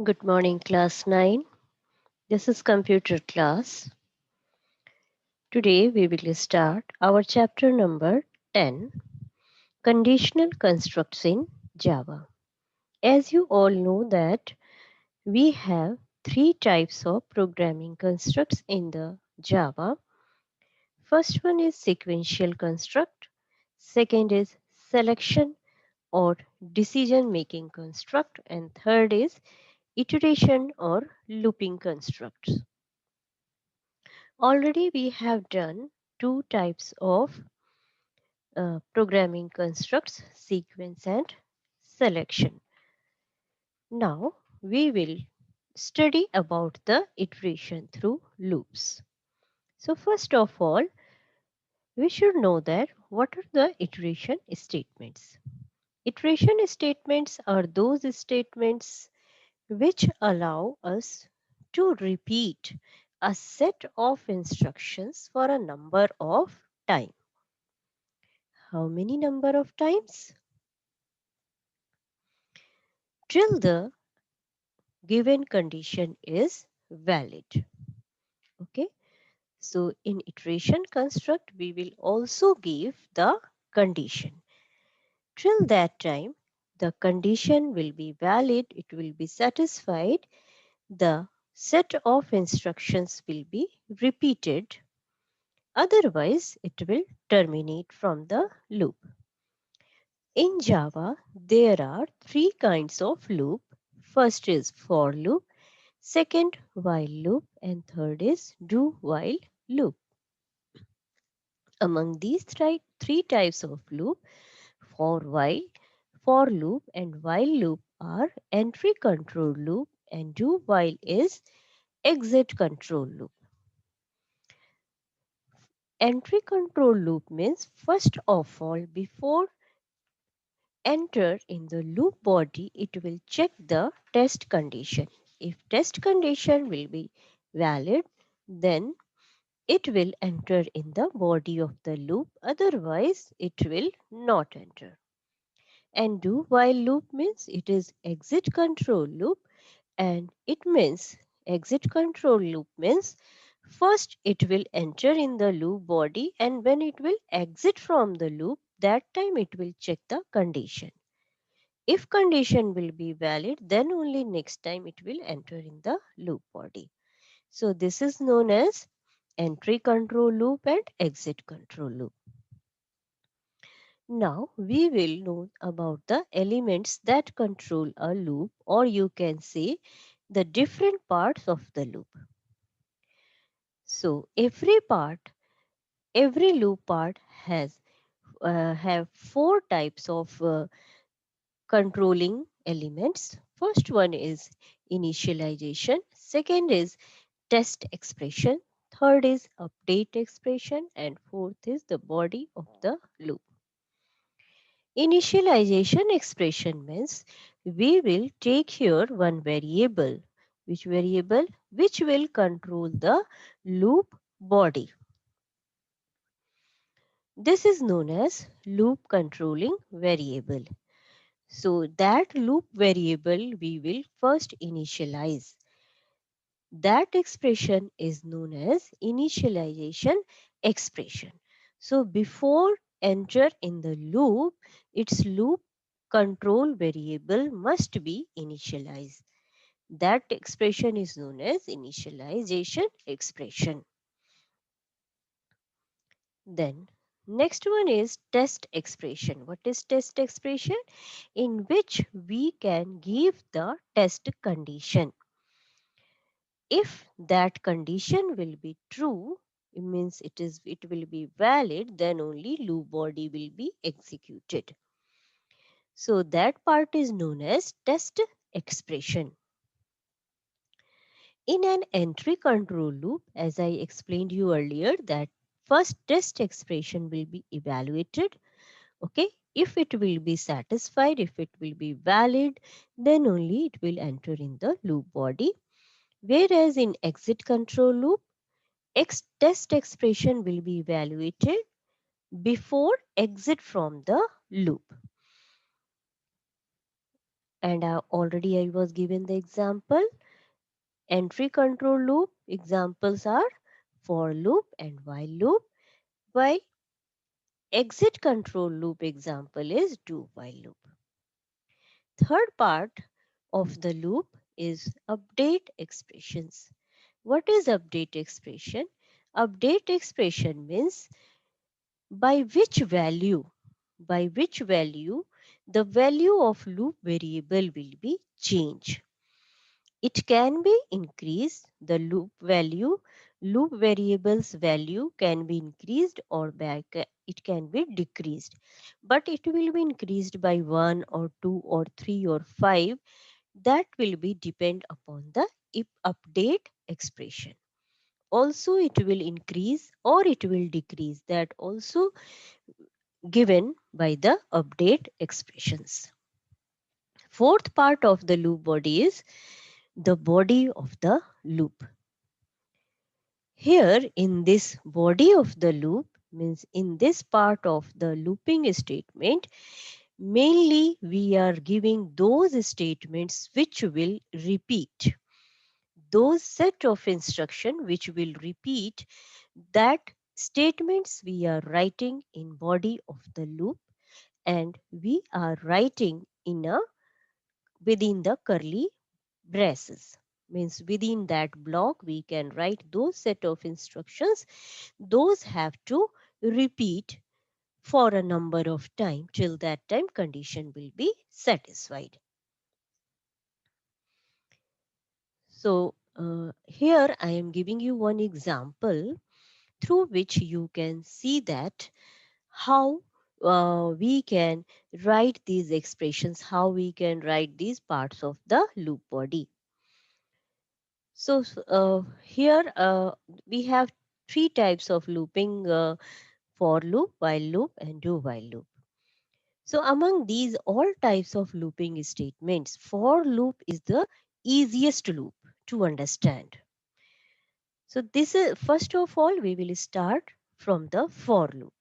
Good morning, class 9. This is computer class. Today we will start our chapter number 10, Conditional Constructs in Java. As you all know that we have three types of programming constructs in the Java. First one is sequential construct, second is selection or decision making construct, and third is iteration or looping constructs. Already we have done two types of programming constructs, sequence and selection. Now we will study about the iteration through loops. So first of all, we should know that what are the iteration statements. Iteration statements are those statements which allow us to repeat a set of instructions for a number of times. How many number of times? Till the given condition is valid. Okay. So in iteration construct, we will also give the condition. Till that time, the condition will be valid, it will be satisfied, the set of instructions will be repeated. Otherwise, it will terminate from the loop. In Java, there are three kinds of loop. First is for loop, second while loop, and third is do while loop. Among these three types of loop, for while, for loop, and while loop are entry control loop, and do while is exit control loop. Entry control loop means first of all, before enter in the loop body, it will check the test condition. If test condition will be valid, then it will enter in the body of the loop, otherwise it will not enter. And do while loop means it is exit control loop, and it means exit control loop means first it will enter in the loop body, and when it will exit from the loop, that time it will check the condition. If condition will be valid, then only next time it will enter in the loop body. So this is known as entry control loop and exit control loop. Now we will know about the elements that control a loop, or you can say the different parts of the loop. So every loop part has have four types of controlling elements. First one is initialization, second is test expression, third is update expression, and fourth is the body of the loop. Initialization expression means we will take here one variable. Which variable? Which will control the loop body. This is known as loop controlling variable. So that loop variable we will first initialize. That expression is known as initialization expression. So before enter in the loop, its loop control variable must be initialized. That expression is known as initialization expression. Then next one is test expression. What is test expression? In which we can give the test condition. If that condition will be true, it means it will be valid, then only loop body will be executed. So that part is known as test expression. In an entry control loop, as I explained you earlier, that first test expression will be evaluated. Okay, if it will be satisfied, if it will be valid, then only it will enter in the loop body. Whereas in exit control loop, test expression will be evaluated before exit from the loop. And already I was given the example. Entry control loop examples are for loop and while loop, while exit control loop example is do while loop. Third part of the loop is update expressions. What is update expression? Update expression means by which value, by which value the value of loop variable will be changed. It can be increased, the loop variable's value can be increased or back, it can be decreased. But it will be increased by 1 or 2 or 3 or 5. That will be depend upon the if update expression. Also it will increase or it will decrease. That also given by the update expressions. Fourth part of the loop body is the body of the loop. Here in this body of the loop means in this part of the looping statement, mainly we are giving those statements which will repeat. Those set of instruction which will repeat, that statements we are writing in body of the loop, and we are writing in a within the curly braces. Means within that block we can write those set of instructions. Those have to repeat for a number of time till that time condition will be satisfied. So here I am giving you one example through which you can see that how we can write these expressions, how we can write these parts of the loop body. So here we have three types of looping, for loop, while loop, and do while loop. So among these all types of looping statements, for loop is the easiest loop to understand. So this is first of all we will start from the for loop.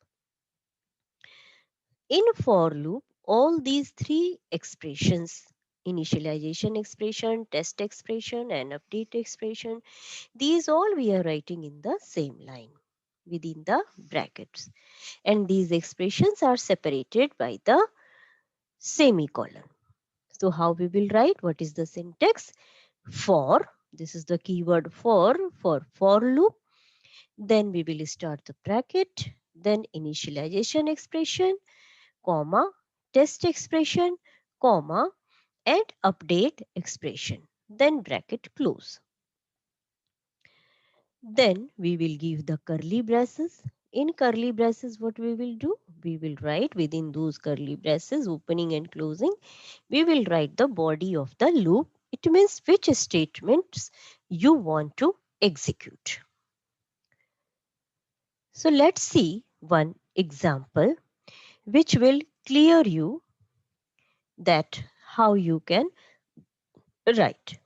In for loop, all these three expressions, initialization expression, test expression, and update expression, these all we are writing in the same line within the brackets. And these expressions are separated by the semicolon. So how we will write? What is the syntax? For, this is the keyword for loop. Then we will start the bracket, then initialization expression, comma, test expression, comma, and update expression. Then bracket close. Then we will give the curly braces. In curly braces, what we will do? We will write within those curly braces, opening and closing, we will write the body of the loop. It means which statements you want to execute. So let's see one example which will clear you that how you can write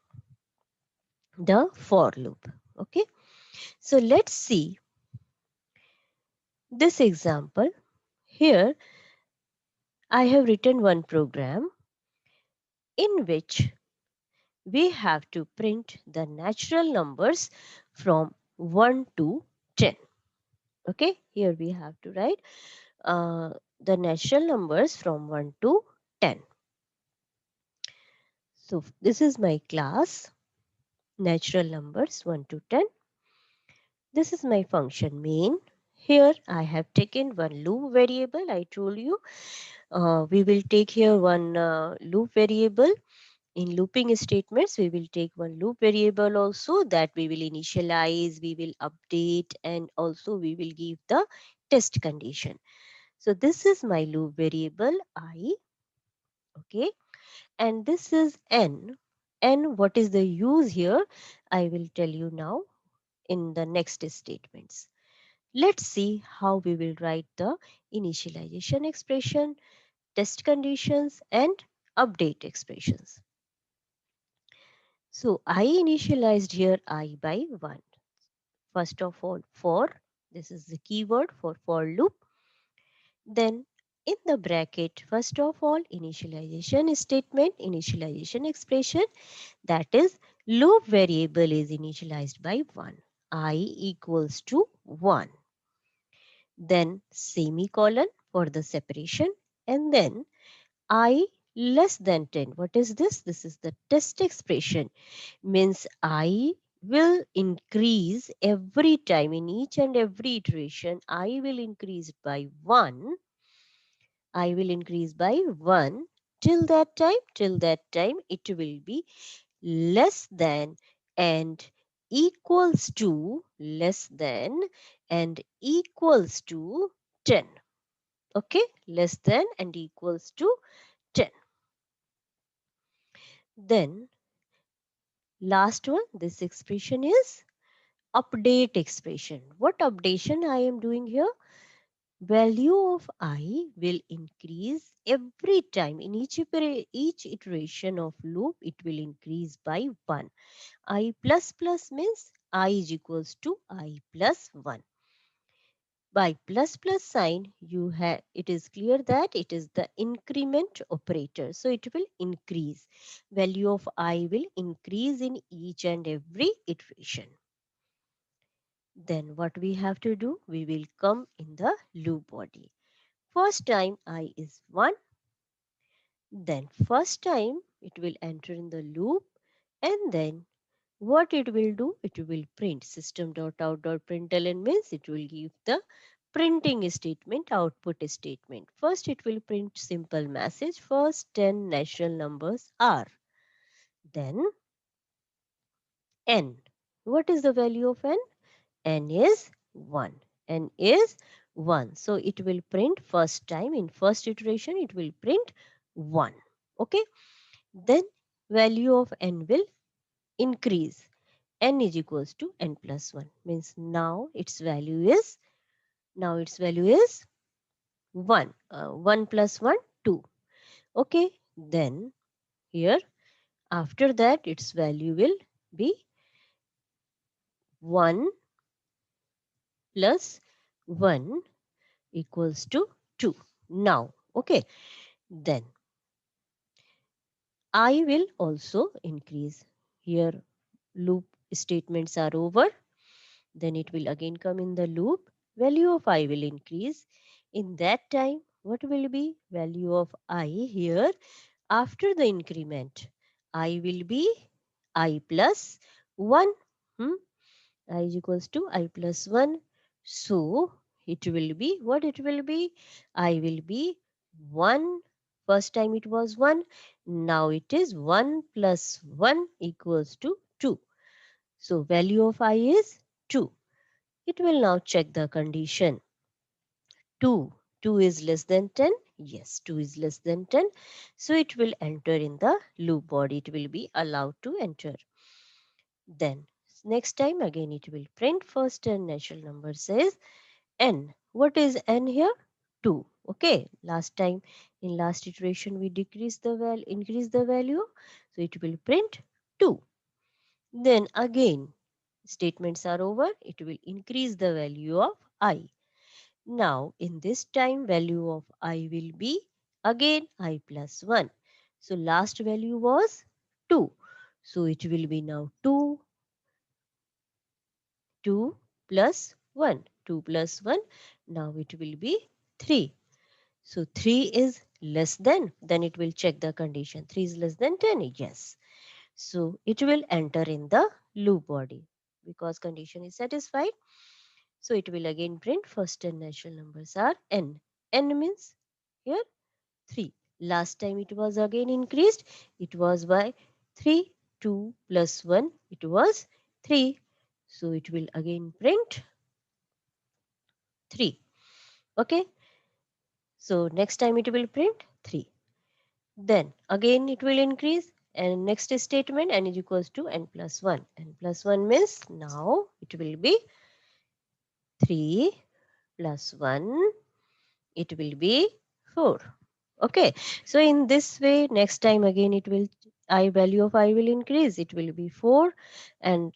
the for loop. Okay. So let's see this example. Here I have written one program in which we have to print the natural numbers from 1 to 10. Okay, here we have to write the natural numbers from 1 to 10. So this is my class, natural numbers 1 to 10. This is my function main. Here I have taken one loop variable. I told you we will take here one loop variable. In looping statements, we will take one loop variable also, that we will initialize, we will update, and also we will give the test condition. So this is my loop variable I, okay, and this is n. And what is the use here? I will tell you now in the next statements. Let's see how we will write the initialization expression, test conditions, and update expressions. So I initialized here I by 1. First of all, for, this is the keyword for loop. Then in the bracket, first of all, initialization statement, initialization expression, that is, loop variable is initialized by 1. I equals to 1. Then semicolon for the separation, and then I less than 10. What is this? This is the test expression. Means I will increase every time in each and every iteration. I will increase by 1. I will increase by 1 till that time it will be less than and equals to less than and equals to 10. Okay, less than and equals to 10. Then last one, this expression is update expression. What updation I am doing here? Value of I will increase every time in each iteration of loop. It will increase by 1. I plus plus means I is equals to I plus 1. By plus plus sign, you have, it is clear that it is the increment operator. So it will increase. Value of I will increase in each and every iteration. Then what we have to do? We will come in the loop body. First time I is 1. Then first time it will enter in the loop, and then what it will do? It will print system.out.println means it will give the printing statement, output statement. First it will print simple message. First 10 natural numbers are. Then n. What is the value of n? N is 1. N is 1. So it will print first time. In first iteration it will print 1. Okay. Then value of n will increase. N is equals to n plus 1 means now its value is 1. 1 plus 1, 2. Okay. Then here after that its value will be 1 plus 1 equals to 2. Now, okay. Then I will also increase. Here loop statements are over. Then it will again come in the loop. Value of I will increase. In that time, what will be value of I here after the increment? I will be I plus 1. Hmm? I is equals to I plus 1. So it will be what it will be? I will be 1. First time it was 1. Now it is 1 plus 1 equals to 2. So value of I is 2. It will now check the condition. 2. 2 is less than 10. Yes, 2 is less than 10. So it will enter in the loop body. It will be allowed to enter. Then next time again it will print first 10 natural number says n. What is n here? 2. Okay. Last time in last iteration we increase the value. So it will print 2. Then again statements are over. It will increase the value of I. Now in this time value of I will be again I plus 1. So last value was 2. So it will be now 2 2 plus 1. 2 plus 1. Now it will be 3. So 3 is less than. Then it will check the condition. 3 is less than 10. Yes. So it will enter in the loop body because condition is satisfied. So it will again print first 10 natural numbers are n. N means here 3. Last time it was again increased. It was by 3. 2 plus 1. It was 3. So it will again print 3. Okay. So next time it will print 3. Then again it will increase and next statement n is equals to n plus 1. N plus 1 means now it will be 3 plus 1. It will be 4. Okay. So in this way next time again it will I value of I will increase. It will be 4 and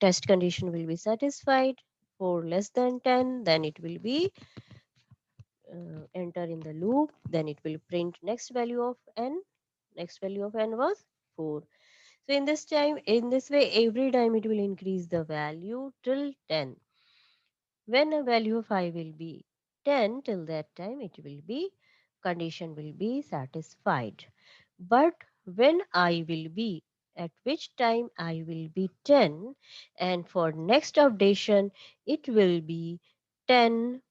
test condition will be satisfied. 4 less than 10 then it will be enter in the loop, then it will print next value of n. Next value of n was 4. So in this way, every time it will increase the value till 10. When a value of I will be 10, till that time it will be, condition will be satisfied. But when I will be, at which time I will be 10, and for next updation it will be 10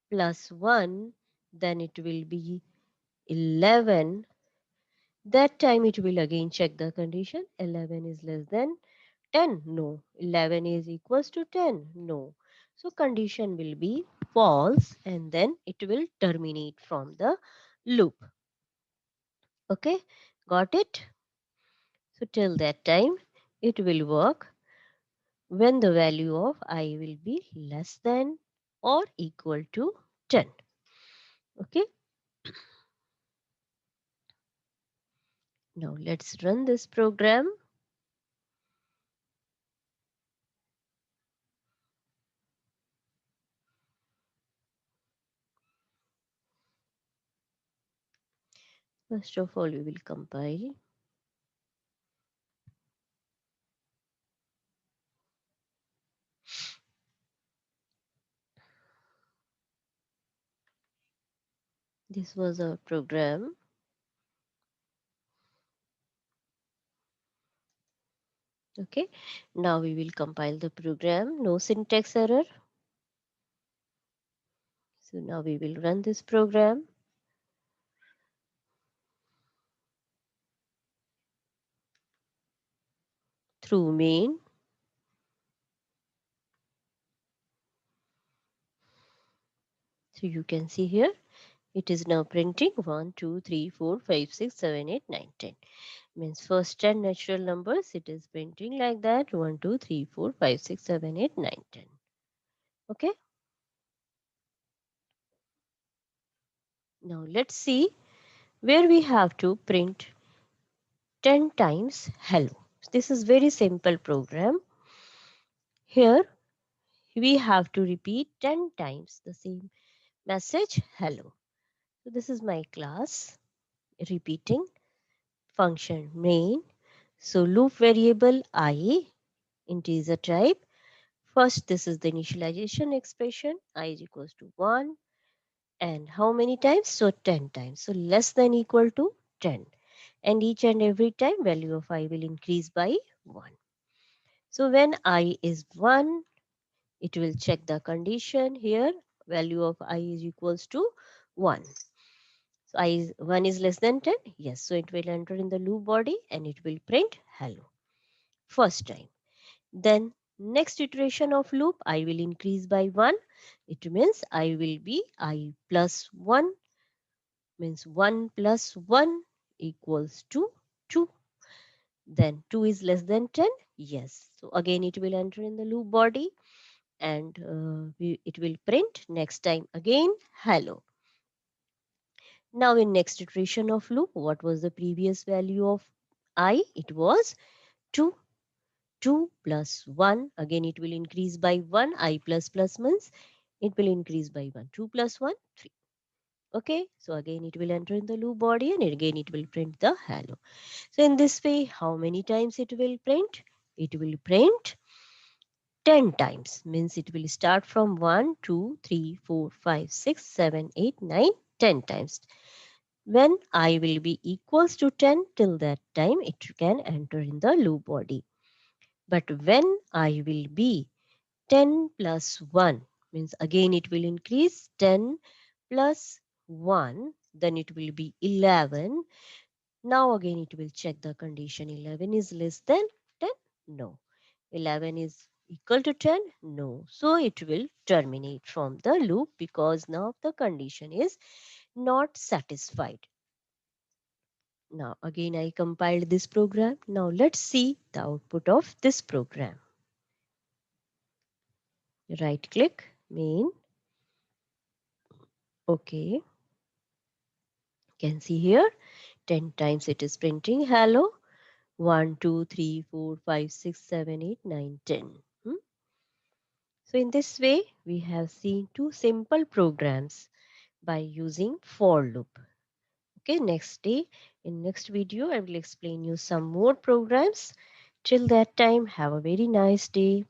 plus 1, then it will be 11. That time it will again check the condition. 11 is less than 10. No. 11 is equals to 10. No. So condition will be false, and then it will terminate from the loop. Okay. Got it? So till that time it will work when the value of I will be less than or equal to 10. Okay. Now let's run this program. First of all, we will compile. This was our program. Okay. Now we will compile the program. No syntax error. So now we will run this program. Through main. So you can see here it is now printing 1, 2, 3, 4, 5, 6, 7, 8, 9, 10. Means first 10 natural numbers, it is printing like that 1, 2, 3, 4, 5, 6, 7, 8, 9, 10. Okay. Now let's see where we have to print 10 times hello. This is very simple program. Here we have to repeat 10 times the same message hello. So this is my class repeating function main. So loop variable I, integer type. First, this is the initialization expression. I is equals to 1. And how many times? So 10 times. So less than equal to 10. And each and every time value of I will increase by 1. So when I is 1, it will check the condition here. Value of I is equals to 1. So 1 is less than 10. Yes. So it will enter in the loop body and it will print hello. First time. Then next iteration of loop, I will increase by 1. It means I will be I plus 1, means 1 plus 1 equals to 2. Then 2 is less than 10. Yes. So again it will enter in the loop body and it will print next time again hello. Now in next iteration of loop, what was the previous value of I? It was 2. 2 plus 1, again it will increase by 1. I plus plus means it will increase by 1. 2 plus 1, 3. Okay, so again it will enter in the loop body and again it will print the hello. So in this way, how many times it will print? It will print 10 times, means it will start from 1, 2, 3, 4, 5, 6, 7, 8, 9, 10 times. When I will be equals to 10, till that time it can enter in the loop body. But when I will be 10 plus 1, means again it will increase 10 plus 1, then it will be 11. Now again it will check the condition. 11 is less than 10? No. 11 is equal to 10? No. So it will terminate from the loop because now the condition is not satisfied. Now again I compiled this program. Now let's see the output of this program. Right click, main. Okay. Can see here 10 times it is printing hello. 1, 2, 3, 4, 5, 6, 7, 8, 9, 10. So in this way we have seen two simple programs by using for loop. Okay, next day, in next video, I will explain you some more programs. Till that time, have a very nice day.